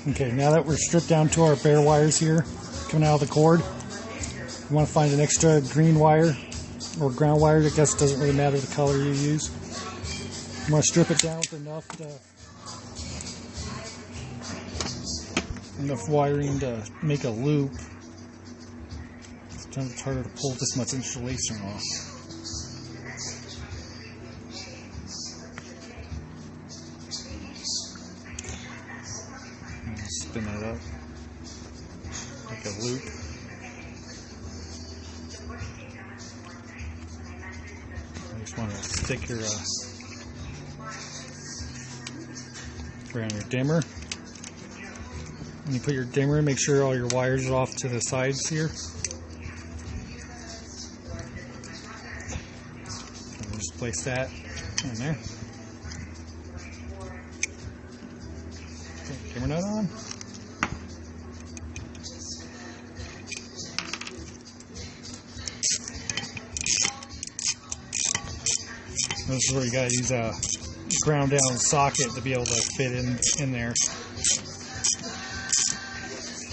Okay, now that we're stripped down to our bare wires here, coming out of the cord, you want to find an extra green wire or ground wire. I guess it doesn't really matter the color you use. You want to strip it down with enough wiring to make a loop. Sometimes it's harder to pull this much insulation off. Spin it up like a loop. You just want to stick your around your dimmer. When you put your dimmer, make sure all your wires are off to the sides here. And just place that in there. Okay, dimmer nut on. This is where you gotta use a ground down socket to be able to fit in there.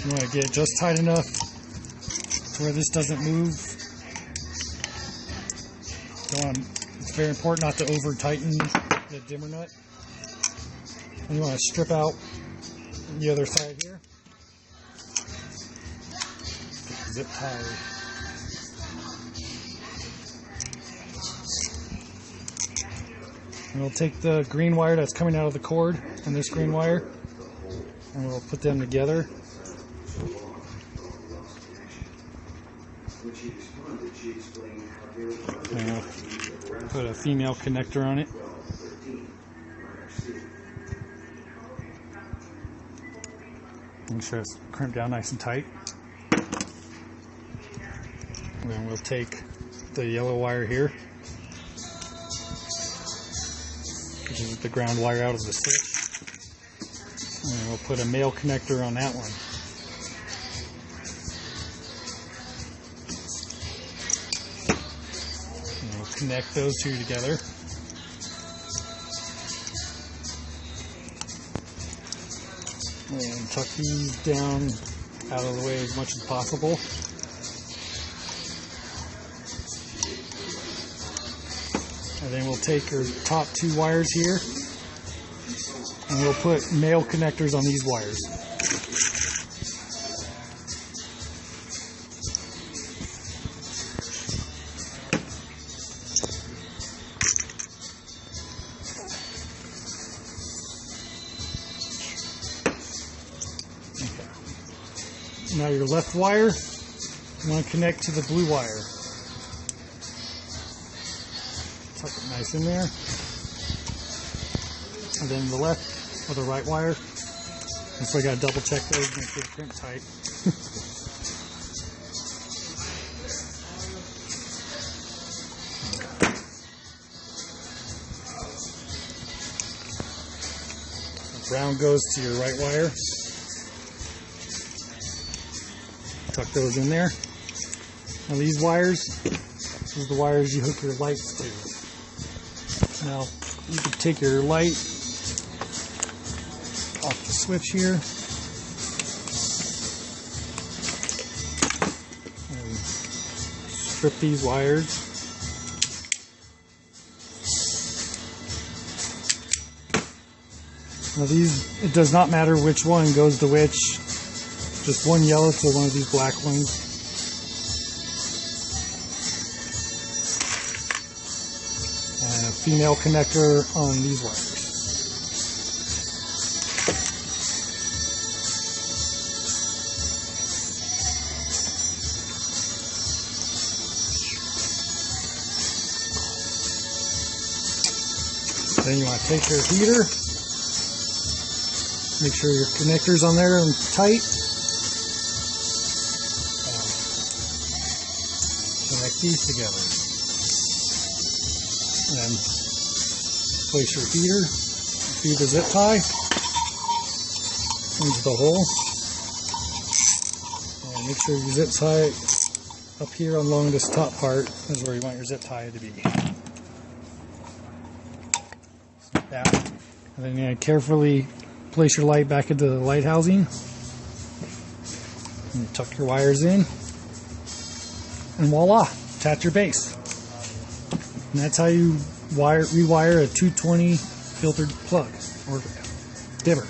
You want to get it just tight enough to where this doesn't move. It's very important not to over tighten the dimmer nut. And you want to strip out the other side here. Zip tie. And we'll take the green wire that's coming out of the cord and this green wire, and we'll put them together. And we'll put a female connector on it. Make sure it's crimped down nice and tight. And then we'll take the yellow wire here, which is the ground wire out of the switch. And we'll put a male connector on that one. And we'll connect those two together. And tuck these down out of the way as much as possible. And then we'll take our top two wires here, and we'll put male connectors on these wires. Okay. Now your left wire, you want to connect to the blue wire. Tuck it nice in there. And then the left or the right wire. So I gotta double check those, make sure they're crimped tight. The brown goes to your right wire. Tuck those in there. Now these wires, these are the wires you hook your lights to. Now, you can take your light off the switch here and strip these wires. Now these, it does not matter which one goes to which, just one yellow to one of these black ones. And a female connector on these wires. Then you want to take your heater, make sure your connector's on there and tight. Connect these together. And then place your heater, feed the zip tie into the hole. And make sure your zip tie up here along this top part is where you want your zip tie to be. Snip that. And then you carefully place your light back into the light housing. And tuck your wires in. And voila, attach your base. And that's how you rewire a 220 filtered plug or dimmer.